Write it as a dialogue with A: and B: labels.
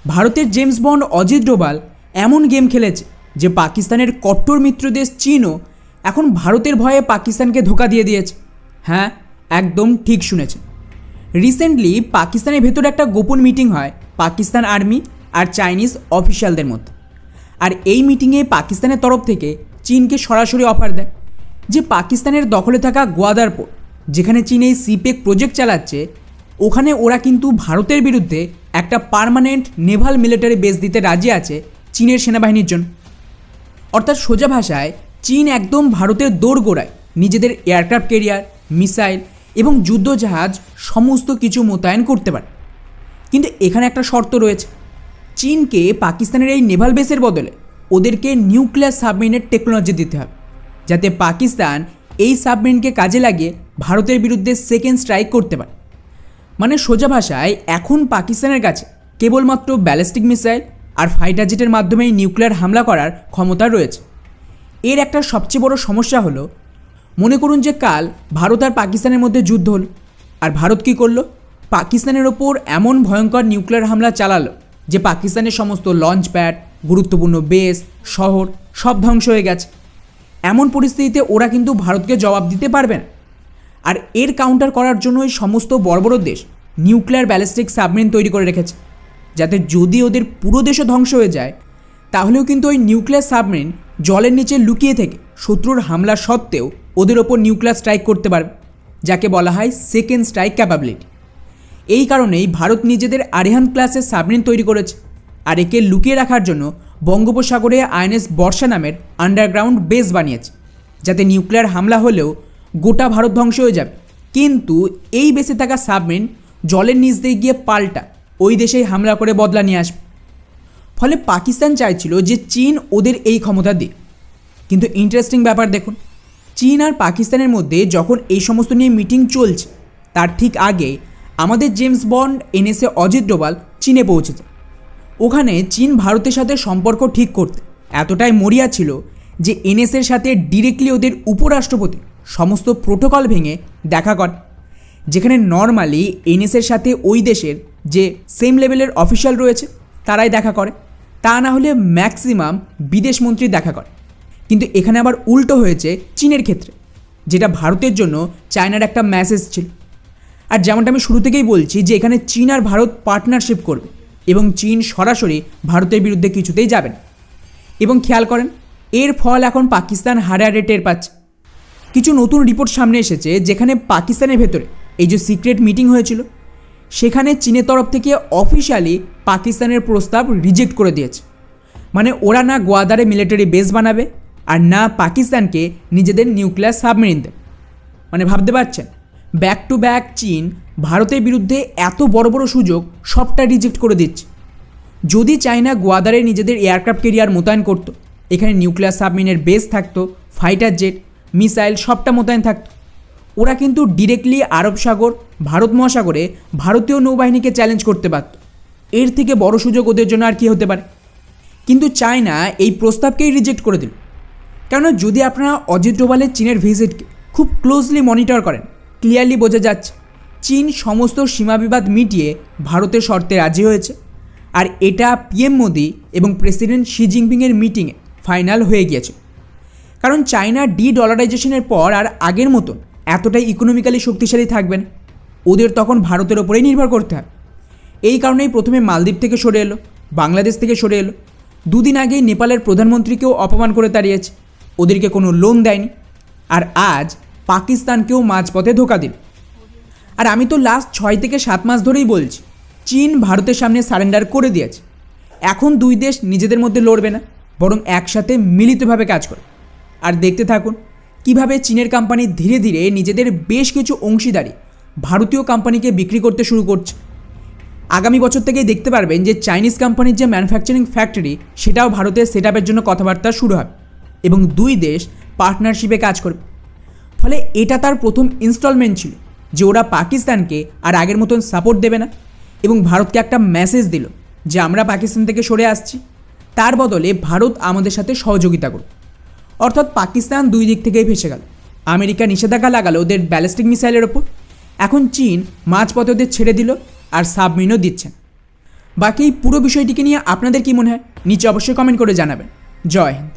A: ভারতের James bond Ajit Doval এমন game খেলেছে যে পাকিস্তানের কট্টর মিত্র দেশ চীনও এখন ভারতের ভয়ে পাকিস্তানকে ধোঁকা দিয়ে দিয়েছে। হ্যাঁ, একদম ঠিক শুনেছে। রিসেন্টলি পাকিস্তানের ভেতরে একটা গোপন মিটিং হয় পাকিস্তান আর্মি আর চাইনিজ অফিসিয়ালদের মধ্যে। আর এই মিটিংয়ে পাকিস্তানের তরফ থেকে চীনকে সরাসরি অফার দেয় যে পাকিস্তানের দখলে থাকা গোয়াদার পোর্ট, যেখানে চীন এই সিপেক প্রজেক্ট চালাচ্ছে, ওখানে ওরা কিন্তু ভারতের বিরুদ্ধে একটা পার্মানেন্ট নেভাল মিলিটারি বেস দিতে রাজি আছে চীনের সেনাবাহিনীর জন্য। অর্থাৎ সোজা ভাষায় চীন একদম ভারতের দোরগোড়ায় নিজেদের এয়ারক্রাফট ক্যারিয়ার, মিসাইল এবং যুদ্ধজাহাজ সমস্ত কিছু মোতায়েন করতে পারে। কিন্তু এখানে একটা শর্ত রয়েছে, চীনকে পাকিস্তানের এই নেভাল বেসের বদলে ওদেরকে নিউক্লিয়ার সাবমেরিনের টেকনোলজি দিতে হবে, যাতে পাকিস্তান এই সাবমেরিনকে কাজে লাগিয়ে ভারতের বিরুদ্ধে সেকেন্ড স্ট্রাইক করতে পারে। মানে সোজা ভাষায় এখন পাকিস্তানের কাছে কেবলমাত্র ব্যালিস্টিক মিসাইল আর ফাইটার জেটের মাধ্যমেই নিউক্লিয়ার হামলা করার ক্ষমতা রয়েছে। এর একটা সবচেয়ে বড় সমস্যা হলো, মনে করুন যে কাল ভারত আর পাকিস্তানের মধ্যে যুদ্ধ হলো, আর ভারত কী করলো, পাকিস্তানের ওপর এমন ভয়ঙ্কর নিউক্লিয়ার হামলা চালালো যে পাকিস্তানের সমস্ত লঞ্চ প্যাড, গুরুত্বপূর্ণ বেস, শহর সব ধ্বংস হয়ে গেছে। এমন পরিস্থিতিতে ওরা কিন্তু ভারতকে জবাব দিতে পারবে না। আর এর কাউন্টার করার জন্য এই সমস্ত বড় বড় দেশ নিউক্লিয়ার ব্যালিস্টিক সাবমেরিন তৈরি করে রেখেছে, যাতে যদি ওদের পুরো দেশও ধ্বংস হয়ে যায় তাহলেও কিন্তু ওই নিউক্লিয়ার সাবমেরিন জলের নিচে লুকিয়ে থেকে শত্রুর হামলা সত্ত্বেও ওদের ওপর নিউক্লিয়ার স্ট্রাইক করতে পারবে, যাকে বলা হয় সেকেন্ড স্ট্রাইক ক্যাপাবিলিটি। এই কারণেই ভারত নিজেদের আরিহান ক্লাসের সাবমেরিন তৈরি করেছে, আর একে লুকিয়ে রাখার জন্য বঙ্গোপসাগরে আইএনএস বর্ষা নামের আন্ডারগ্রাউন্ড বেস বানিয়েছে, যাতে নিউক্লিয়ার হামলা হলেও গোটা ভারত ধ্বংস হয়ে যাবে, কিন্তু এই বেসে থাকা সাবমেরিন জলের নিচ দিয়ে গিয়ে পাল্টা ওই দেশেই হামলা করে বদলা নিয়ে আসবে। ফলে পাকিস্তান চাইছিল যে চীন ওদের এই ক্ষমতা দিক। কিন্তু ইন্টারেস্টিং ব্যাপার দেখুন, চীন আর পাকিস্তানের মধ্যে যখন এই সমস্ত নিয়ে মিটিং চলছে, তার ঠিক আগে আমাদের James bond NSA Ajit Doval চীনে পৌঁছেছে। ওখানে চীন ভারতের সাথে সম্পর্ক ঠিক করতে এতটাই মরিয়া ছিল যে এনএসএর সাথে ডিরেক্টলি ওদের উপরাষ্ট্রপতি সমস্ত প্রোটোকল ভেঙে দেখা করে, যেখানে নর্মালি এনএসএর সাথে ওই দেশের যে সেম লেভেলের অফিসিয়াল রয়েছে তারাই দেখা করে, তা না হলে ম্যাক্সিমাম বিদেশ মন্ত্রী দেখা করে। কিন্তু এখানে আবার উল্টো হয়েছে চীনের ক্ষেত্রে, যেটা ভারতের জন্য চায়নার একটা মেসেজ ছিল। আর যেমনটা আমি শুরু থেকেই বলছি যে এখানে চীন আর ভারত পার্টনারশিপ করবে এবং চীন সরাসরি ভারতের বিরুদ্ধে কিছুতেই যাবে না। এবং খেয়াল করেন, এর ফল এখন পাকিস্তান হারে হারে টের পাচ্ছে। কিছু নতুন রিপোর্ট সামনে এসেছে যেখানে পাকিস্তানের ভেতরে এই যে সিক্রেট মিটিং হয়েছিল, সেখানে চীনের তরফ থেকে অফিশিয়ালি পাকিস্তানের প্রস্তাব রিজেক্ট করে দিয়েছে। মানে ওরা না গোয়াদারে মিলিটারি বেস বানাবে আর না পাকিস্তানকে নিজেদের নিউক্লিয়ার সাবমেরিন দেবে। মানে ভাবতে পারছেন, ব্যাক টু ব্যাক চীন ভারতের বিরুদ্ধে এত বড় বড় সুযোগ সবটা রিজেক্ট করে দিচ্ছে। যদি চায়না গোয়াদারে নিজেদের এয়ারক্রাফট ক্যারিয়ার মোতায়েন করতো, এখানে নিউক্লিয়ার সাবমেরিনের বেস থাকতো, ফাইটার জেট, মিসাইল সবটা মোতায়েন থাকতো, ওরা কিন্তু ডিরেক্টলি আরব সাগর, ভারত মহাসাগরে ভারতীয় নৌবাহিনীকে চ্যালেঞ্জ করতে পারত। এর থেকে বড় সুযোগ ওদের জন্য আর কি হতে পারে। কিন্তু চায়না এই প্রস্তাবকেই রিজেক্ট করে দিল। কেননা যদি আপনারা অজিত ডোভালের চীনের ভিজিটকে খুব ক্লোজলি মনিটর করেন, ক্লিয়ারলি বোঝা যাচ্ছে চীন সমস্ত সীমাবিবাদ মিটিয়ে ভারতের শর্তে রাজি হয়েছে। আর এটা পিএম মোদি এবং প্রেসিডেন্ট শি জিনপিংয়ের মিটিংয়ে ফাইনাল হয়ে গিয়েছে। কারণ চায়না ডলারাইজেশনের পর আর আগের মতন এতটাই ইকোনমিক্যালি শক্তিশালী থাকবেন, ওদের তখন ভারতের ওপরেই নির্ভর করতে হয়। এই কারণেই প্রথমে মালদ্বীপ থেকে সরে এলো, বাংলাদেশ থেকে সরে এলো, দুদিন আগেই নেপালের প্রধানমন্ত্রীকেও অপমান করে তাড়িয়েছে, ওদেরকে কোনো লোন দেয়নি, আর আজ পাকিস্তানকেও মাঝপথে ধোঁকা দিল। আর আমি তো লাস্ট 6 থেকে 7 মাস ধরেই বলছি, চীন ভারতের সামনে সারেন্ডার করে দিয়েছে। এখন দুই দেশ নিজেদের মধ্যে লড়বে না, বরং একসাথে মিলিতভাবে কাজ করে। আর দেখতে থাকুন কিভাবে চীনের কোম্পানি ধীরে ধীরে নিজেদের বেশ কিছু অংশীদারি ভারতীয় কোম্পানিকে বিক্রি করতে শুরু করছে। আগামী বছর থেকেই দেখতে পারবেন যে চাইনিজ কোম্পানির যে ম্যানুফ্যাকচারিং ফ্যাক্টরি, সেটাও ভারতের সেট আপের জন্য কথাবার্তা শুরু হবে এবং দুই দেশ পার্টনারশিপে কাজ করবে। ফলে এটা তার প্রথম ইনস্টলমেন্ট ছিল যে ওরা পাকিস্তানকে আর আগের মতন সাপোর্ট দেবে না এবং ভারতকে একটা মেসেজ দিল যে আমরা পাকিস্তান থেকে সরে আসছি, তার বদলে ভারত আমাদের সাথে সহযোগিতা করবে। অর্থাৎ পাকিস্তান দুই দিক থেকেই ফেসে গেল। আমেরিকা নিষেধাজ্ঞা লাগালো ওদের ব্যালিস্টিক মিসাইলের ওপর, এখন চীন মাঝপথে ওদের ছেড়ে দিল আর সাবমেরিনও দিচ্ছেন। বাকি এই পুরো বিষয়টিকে নিয়ে আপনাদের কি মনে হয় নিচে অবশ্যই কমেন্ট করে জানাবেন। জয় হিন্দ।